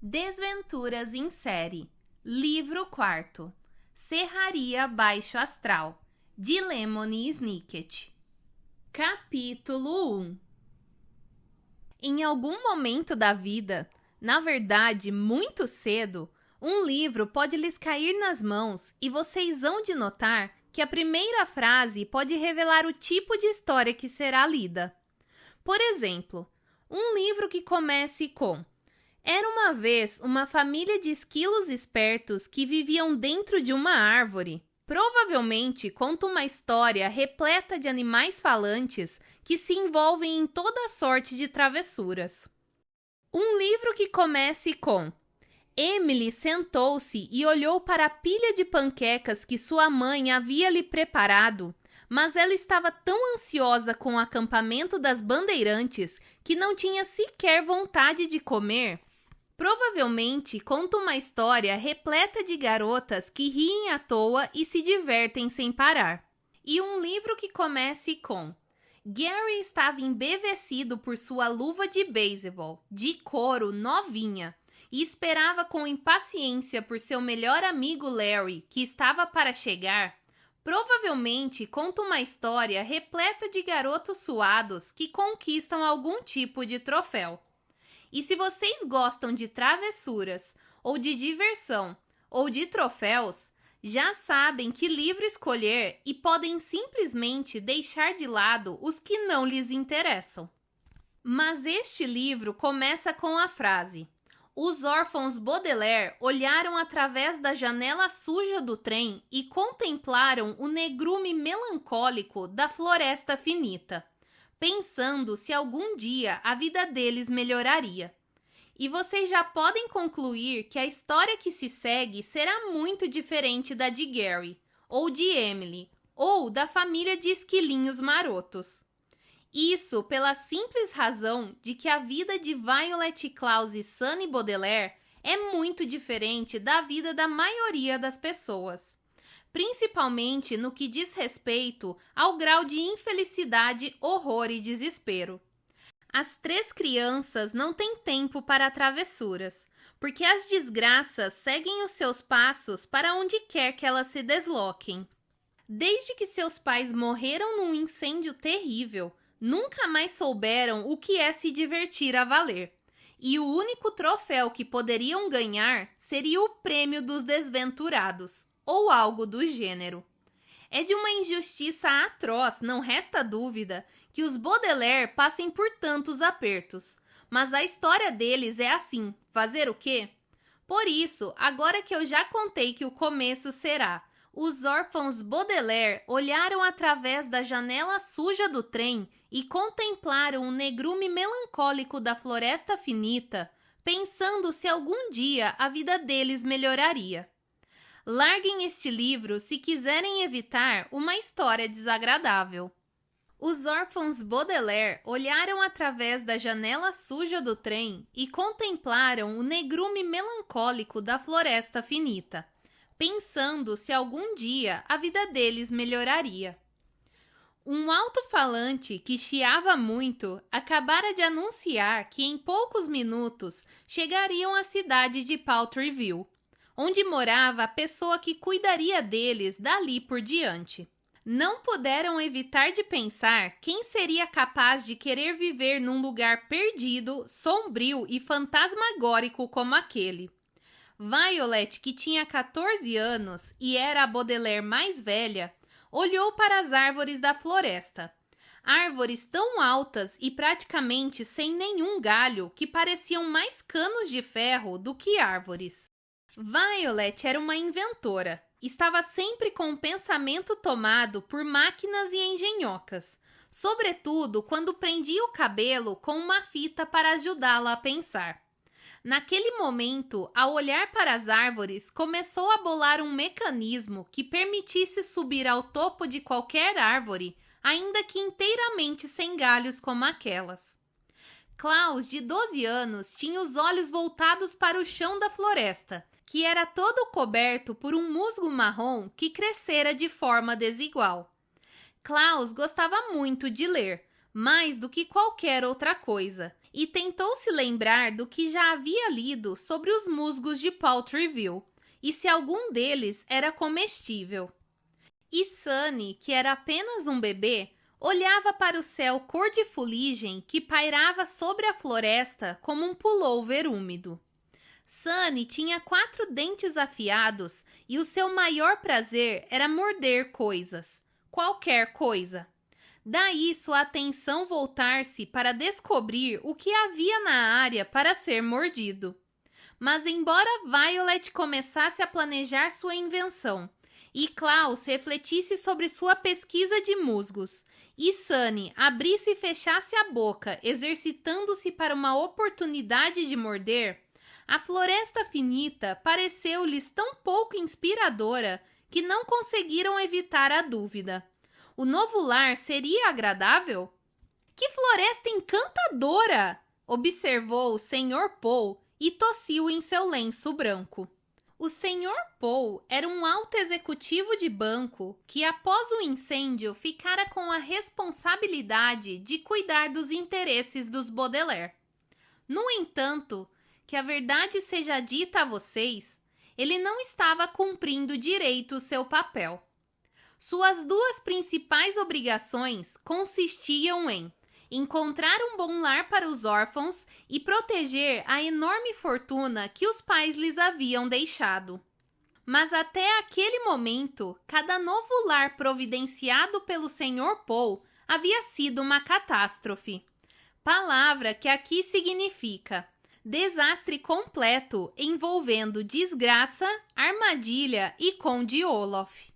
Desventuras em Série. Livro 4. Serraria Baixo Astral, de Lemony Snicket. Capítulo 1. Em algum momento da vida, na verdade muito cedo, um livro pode lhes cair nas mãos e vocês hão de notar que a primeira frase pode revelar o tipo de história que será lida. Por exemplo, um livro que comece com: era uma vez uma família de esquilos espertos que viviam dentro de uma árvore. Provavelmente conta uma história repleta de animais falantes que se envolvem em toda sorte de travessuras. Um livro que comece com: Emily sentou-se e olhou para a pilha de panquecas que sua mãe havia lhe preparado, mas ela estava tão ansiosa com o acampamento das bandeirantes que não tinha sequer vontade de comer. Provavelmente conta uma história repleta de garotas que riem à toa e se divertem sem parar. E um livro que comece com: Gary estava embevecido por sua luva de beisebol, de couro novinha, e esperava com impaciência por seu melhor amigo Larry, que estava para chegar. Provavelmente conta uma história repleta de garotos suados que conquistam algum tipo de troféu. E se vocês gostam de travessuras, ou de diversão, ou de troféus, já sabem que livro escolher e podem simplesmente deixar de lado os que não lhes interessam. Mas este livro começa com a frase: os órfãos Baudelaire olharam através da janela suja do trem e contemplaram o negrume melancólico da floresta finita, pensando se algum dia a vida deles melhoraria. E vocês já podem concluir que a história que se segue será muito diferente da de Gary, ou de Emily, ou da família de esquilinhos marotos. Isso pela simples razão de que a vida de Violet Claus e Sunny Baudelaire é muito diferente da vida da maioria das pessoas, principalmente no que diz respeito ao grau de infelicidade, horror e desespero. As três crianças não têm tempo para travessuras, porque as desgraças seguem os seus passos para onde quer que elas se desloquem. Desde que seus pais morreram num incêndio terrível, nunca mais souberam o que é se divertir a valer. E o único troféu que poderiam ganhar seria o prêmio dos desventurados, ou algo do gênero. É de uma injustiça atroz, não resta dúvida, que os Baudelaire passem por tantos apertos. Mas a história deles é assim, fazer o quê? Por isso, agora que eu já contei que o começo será: os órfãos Baudelaire olharam através da janela suja do trem e contemplaram o negrume melancólico da floresta finita, pensando se algum dia a vida deles melhoraria. Larguem este livro se quiserem evitar uma história desagradável. Os órfãos Baudelaire olharam através da janela suja do trem e contemplaram o negrume melancólico da floresta finita, pensando se algum dia a vida deles melhoraria. Um alto-falante que chiava muito acabara de anunciar que em poucos minutos chegariam à cidade de Paltryville, onde morava a pessoa que cuidaria deles dali por diante. Não puderam evitar de pensar quem seria capaz de querer viver num lugar perdido, sombrio e fantasmagórico como aquele. Violet, que tinha 14 anos e era a Baudelaire mais velha, olhou para as árvores da floresta. Árvores tão altas e praticamente sem nenhum galho que pareciam mais canos de ferro do que árvores. Violet era uma inventora. Estava sempre com o pensamento tomado por máquinas e engenhocas, sobretudo quando prendia o cabelo com uma fita para ajudá-la a pensar. Naquele momento, ao olhar para as árvores, começou a bolar um mecanismo que permitisse subir ao topo de qualquer árvore, ainda que inteiramente sem galhos como aquelas. Klaus, de 12 anos, tinha os olhos voltados para o chão da floresta, que era todo coberto por um musgo marrom que crescera de forma desigual. Klaus gostava muito de ler, mais do que qualquer outra coisa, e tentou se lembrar do que já havia lido sobre os musgos de Poultryville e se algum deles era comestível. E Sunny, que era apenas um bebê, olhava para o céu cor de fuligem que pairava sobre a floresta como um pullover úmido. Sunny tinha 4 dentes afiados e o seu maior prazer era morder coisas, qualquer coisa. Daí sua atenção voltar-se para descobrir o que havia na área para ser mordido. Mas embora Violet começasse a planejar sua invenção e Klaus refletisse sobre sua pesquisa de musgos e Sunny abrisse e fechasse a boca, exercitando-se para uma oportunidade de morder, a floresta finita pareceu-lhes tão pouco inspiradora que não conseguiram evitar a dúvida. O novo lar seria agradável? Que floresta encantadora! Observou o Sr. Paul e tossiu em seu lenço branco. O Sr. Paul era um alto executivo de banco que, após o incêndio, ficara com a responsabilidade de cuidar dos interesses dos Baudelaire. No entanto, que a verdade seja dita a vocês, ele não estava cumprindo direito o seu papel. Suas 2 principais obrigações consistiam em encontrar um bom lar para os órfãos e proteger a enorme fortuna que os pais lhes haviam deixado. Mas até aquele momento, cada novo lar providenciado pelo Sr. Paul havia sido uma catástrofe. Palavra que aqui significa desastre completo envolvendo desgraça, armadilha e Conde Olaf.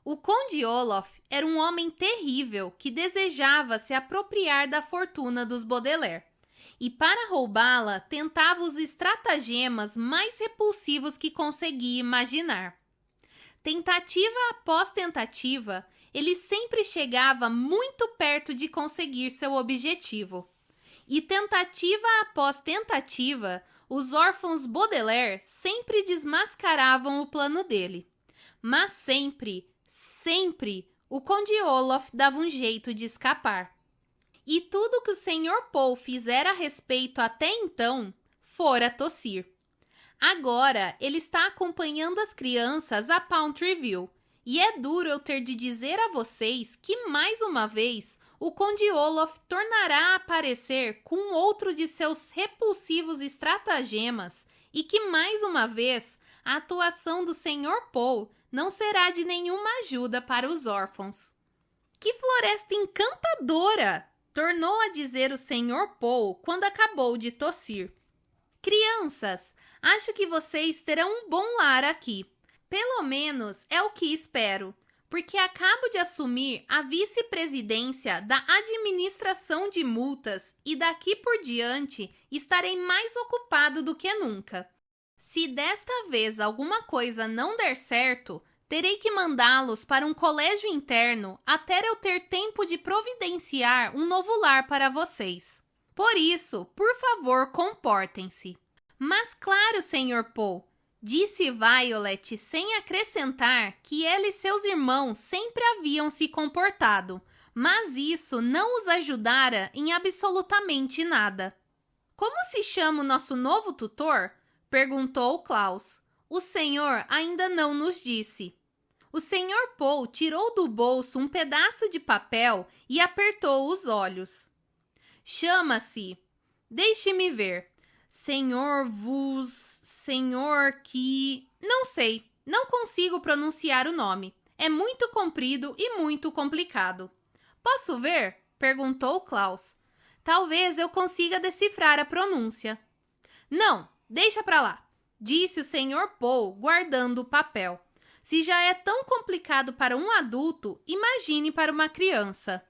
O Conde Olaf era um homem terrível que desejava se apropriar da fortuna dos Baudelaire e, para roubá-la, tentava os estratagemas mais repulsivos que conseguia imaginar. Tentativa após tentativa, ele sempre chegava muito perto de conseguir seu objetivo. E tentativa após tentativa, os órfãos Baudelaire sempre desmascaravam o plano dele. Mas sempre, o Conde Olaf dava um jeito de escapar. E tudo que o Sr. Paul fizera a respeito até então fora tossir. Agora ele está acompanhando as crianças a Poultryville, e é duro eu ter de dizer a vocês que, mais uma vez, o Conde Olaf tornará a aparecer com outro de seus repulsivos estratagemas e que, mais uma vez, a atuação do Sr. Paul não será de nenhuma ajuda para os órfãos. Que floresta encantadora! Tornou a dizer o Sr. Paul quando acabou de tossir. Crianças, acho que vocês terão um bom lar aqui. Pelo menos é o que espero, porque acabo de assumir a vice-presidência da administração de multas e daqui por diante estarei mais ocupado do que nunca. Se desta vez alguma coisa não der certo, terei que mandá-los para um colégio interno até eu ter tempo de providenciar um novo lar para vocês. Por isso, por favor, comportem-se. Mas claro, Sr. Paul, disse Violet sem acrescentar que ela e seus irmãos sempre haviam se comportado, mas isso não os ajudara em absolutamente nada. Como se chama o nosso novo tutor? Perguntou Klaus. O senhor ainda não nos disse. O Sr. Paul tirou do bolso um pedaço de papel e apertou os olhos. Chama-se, deixe-me ver, senhor que... Não sei, não consigo pronunciar o nome. É muito comprido e muito complicado. Posso ver? Perguntou Klaus. Talvez eu consiga decifrar a pronúncia. Não, deixa pra lá, disse o Sr. Paul, guardando o papel. Se já é tão complicado para um adulto, imagine para uma criança.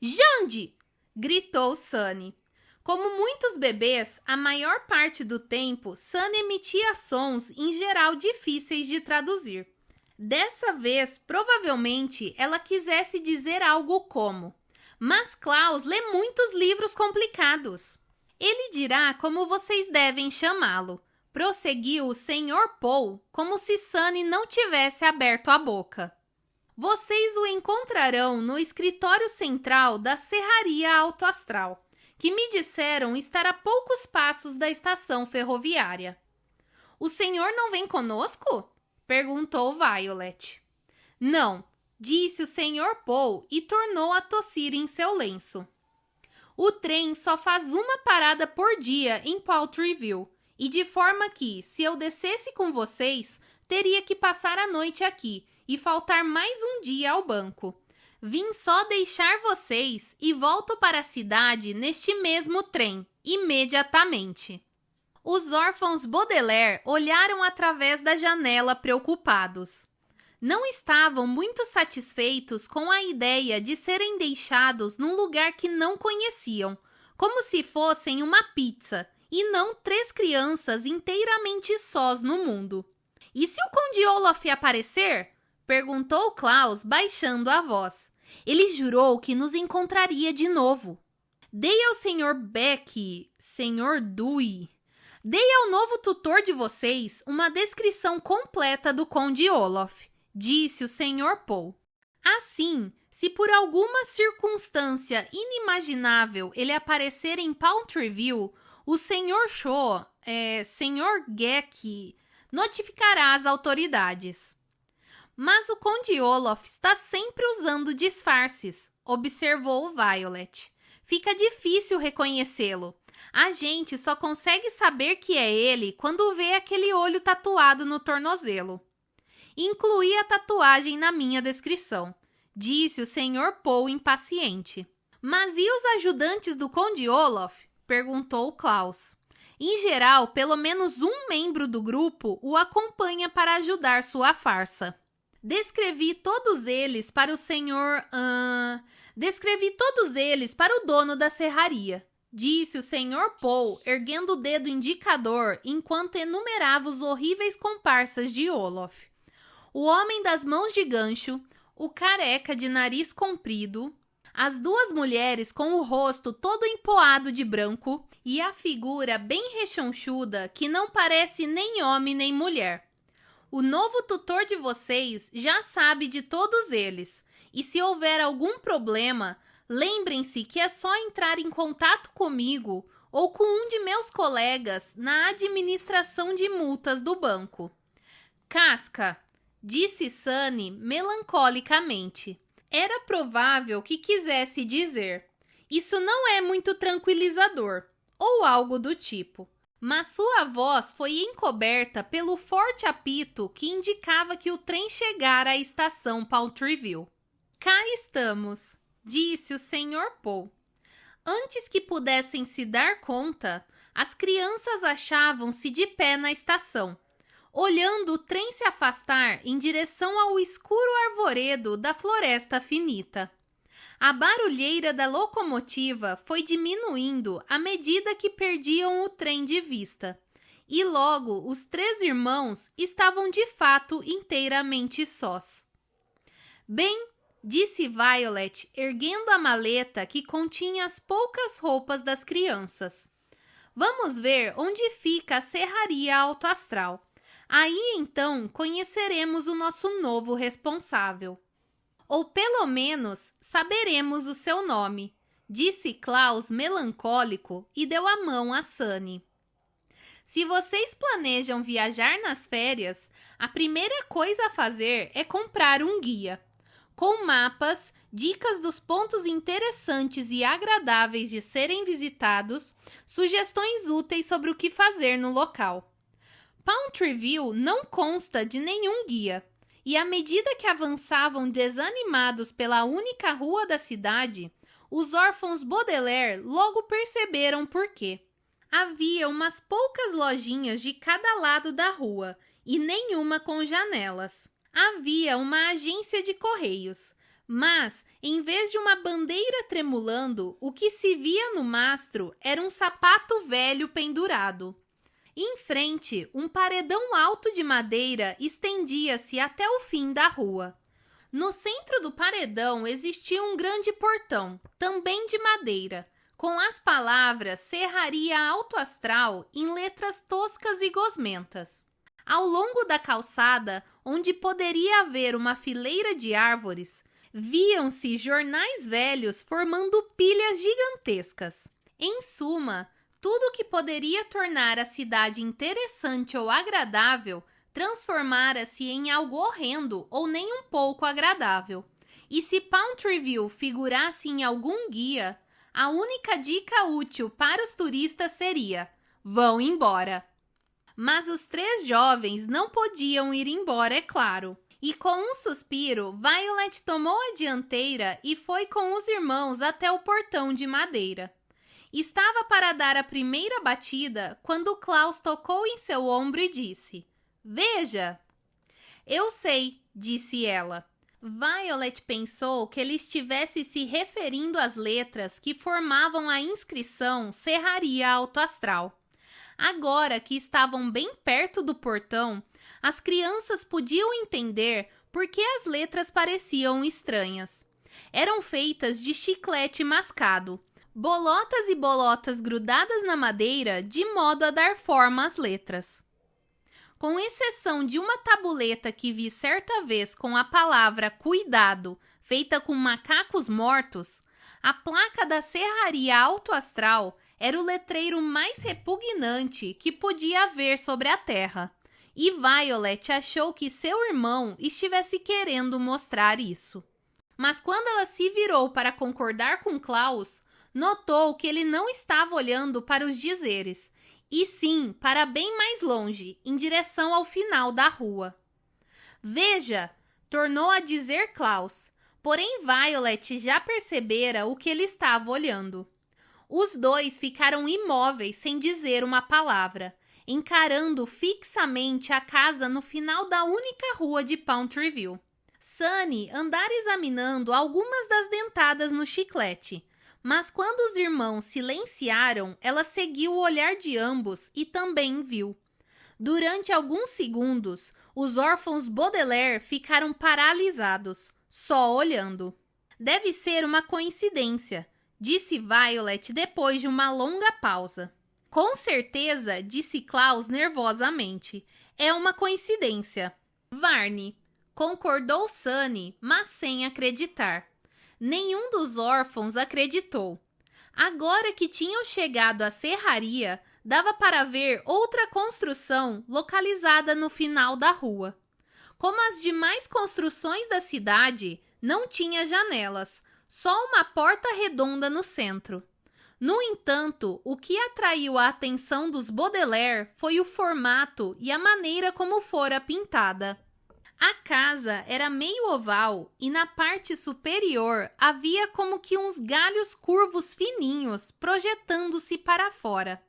Jande! Gritou Sunny. Como muitos bebês, a maior parte do tempo, Sunny emitia sons em geral difíceis de traduzir. Dessa vez, provavelmente, ela quisesse dizer algo como: mas Klaus lê muitos livros complicados. Ele dirá como vocês devem chamá-lo. Prosseguiu o Sr. Paul, como se Sunny não tivesse aberto a boca. Vocês o encontrarão no escritório central da Serraria Alto Astral, que me disseram estar a poucos passos da estação ferroviária. O senhor não vem conosco? Perguntou Violet. Não, disse o Sr. Paul e tornou a tossir em seu lenço. O trem só faz uma parada por dia em Poultryville, e de forma que, se eu descesse com vocês, teria que passar a noite aqui e faltar mais um dia ao banco. Vim só deixar vocês e volto para a cidade neste mesmo trem, imediatamente. Os órfãos Baudelaire olharam através da janela preocupados. Não estavam muito satisfeitos com a ideia de serem deixados num lugar que não conheciam, como se fossem uma pizza, e não 3 crianças inteiramente sós no mundo. E se o Conde Olaf aparecer? Perguntou Klaus, baixando a voz. Ele jurou que nos encontraria de novo. Dei ao Sr. Beck, Sr. Dewey, dei ao novo tutor de vocês uma descrição completa do Conde Olaf, disse o Sr. Paul. Assim, se por alguma circunstância inimaginável ele aparecer em Poultryville, o Sr. Shaw, Sr. Geck, notificará as autoridades. Mas o Conde Olaf está sempre usando disfarces, observou Violet. Fica difícil reconhecê-lo. A gente só consegue saber que é ele quando vê aquele olho tatuado no tornozelo. Incluí a tatuagem na minha descrição, disse o Sr. Paul impaciente. Mas e os ajudantes do Conde Olaf? Perguntou Klaus. Em geral, pelo menos um membro do grupo o acompanha para ajudar sua farsa. Descrevi todos eles para o dono da serraria, disse o Sr. Paul, erguendo o dedo indicador enquanto enumerava os horríveis comparsas de Olaf. O homem das mãos de gancho, o careca de nariz comprido, as 2 mulheres com o rosto todo empoado de branco e a figura bem rechonchuda que não parece nem homem nem mulher. O novo tutor de vocês já sabe de todos eles, e se houver algum problema, lembrem-se que é só entrar em contato comigo ou com um de meus colegas na administração de multas do banco. Casca, disse Sunny melancolicamente. Era provável que quisesse dizer: isso não é muito tranquilizador, ou algo do tipo. Mas sua voz foi encoberta pelo forte apito que indicava que o trem chegara à estação Poultryville. Cá estamos, disse o Sr. Paul. Antes que pudessem se dar conta, as crianças achavam-se de pé na estação, olhando o trem se afastar em direção ao escuro arvoredo da floresta finita. A barulheira da locomotiva foi diminuindo à medida que perdiam o trem de vista, e logo os 3 irmãos estavam de fato inteiramente sós. Bem, disse Violet, erguendo a maleta que continha as poucas roupas das crianças. Vamos ver onde fica a Serraria Alto Astral. Aí então conheceremos o nosso novo responsável. Ou pelo menos saberemos o seu nome, disse Klaus melancólico e deu a mão a Sunny. Se vocês planejam viajar nas férias, a primeira coisa a fazer é comprar um guia, com mapas, dicas dos pontos interessantes e agradáveis de serem visitados, sugestões úteis sobre o que fazer no local. Poultryville não consta de nenhum guia, e à medida que avançavam desanimados pela única rua da cidade, os órfãos Baudelaire logo perceberam por quê. Havia umas poucas lojinhas de cada lado da rua, e nenhuma com janelas. Havia uma agência de correios, mas, em vez de uma bandeira tremulando, o que se via no mastro era um sapato velho pendurado. Em frente, um paredão alto de madeira estendia-se até o fim da rua. No centro do paredão existia um grande portão, também de madeira, com as palavras Serraria Alto Astral em letras toscas e gosmentas. Ao longo da calçada, onde poderia haver uma fileira de árvores, viam-se jornais velhos formando pilhas gigantescas. Em suma, tudo que poderia tornar a cidade interessante ou agradável transformara-se em algo horrendo ou nem um pouco agradável. E se Pountreville figurasse em algum guia, a única dica útil para os turistas seria: vão embora. Mas os 3 jovens não podiam ir embora, é claro. E com um suspiro, Violet tomou a dianteira e foi com os irmãos até o portão de madeira. Estava para dar a primeira batida quando Klaus tocou em seu ombro e disse: "Veja!" "Eu sei", disse ela. Violet pensou que ele estivesse se referindo às letras que formavam a inscrição Serraria Alto Astral. Agora que estavam bem perto do portão, as crianças podiam entender por que as letras pareciam estranhas. Eram feitas de chiclete mascado, bolotas e bolotas grudadas na madeira de modo a dar forma às letras. Com exceção de uma tabuleta que vi certa vez com a palavra cuidado, feita com macacos mortos, a placa da Serraria Alto Astral era o letreiro mais repugnante que podia haver sobre a Terra. E Violet achou que seu irmão estivesse querendo mostrar isso. Mas quando ela se virou para concordar com Klaus, notou que ele não estava olhando para os dizeres, e sim para bem mais longe, em direção ao final da rua. "Veja!", tornou a dizer Klaus, porém Violet já percebera o que ele estava olhando. Os 2 ficaram imóveis sem dizer uma palavra, encarando fixamente a casa no final da única rua de Pountreville. Sunny andara examinando algumas das dentadas no chiclete, mas quando os irmãos silenciaram, ela seguiu o olhar de ambos e também viu. Durante alguns segundos, os órfãos Baudelaire ficaram paralisados, só olhando. "Deve ser uma coincidência", disse Violet depois de uma longa pausa. "Com certeza", disse Klaus nervosamente. "É uma coincidência." "Varne", concordou Sunny, mas sem acreditar. Nenhum dos órfãos acreditou. Agora que tinham chegado à serraria, dava para ver outra construção localizada no final da rua. Como as demais construções da cidade, não tinha janelas, só uma porta redonda no centro. No entanto, o que atraiu a atenção dos Baudelaire foi o formato e a maneira como fora pintada. A casa era meio oval e na parte superior havia como que uns galhos curvos fininhos projetando-se para fora.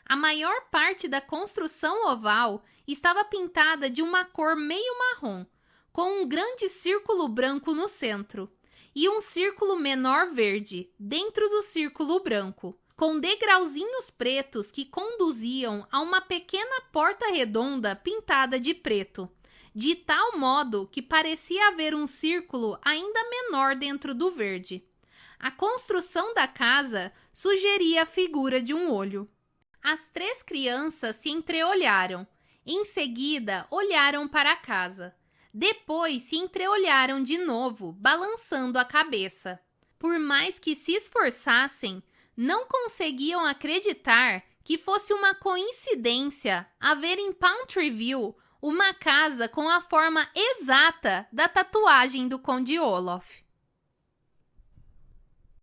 A maior parte da construção oval estava pintada de uma cor meio marrom, com um grande círculo branco no centro e um círculo menor verde dentro do círculo branco, com degrauzinhos pretos que conduziam a uma pequena porta redonda pintada de preto, de tal modo que parecia haver um círculo ainda menor dentro do verde. A construção da casa sugeria a figura de um olho. As 3 crianças se entreolharam. Em seguida, olharam para a casa. Depois se entreolharam de novo, balançando a cabeça. Por mais que se esforçassem, não conseguiam acreditar que fosse uma coincidência haver em Pountreville uma casa com a forma exata da tatuagem do Conde Olaf.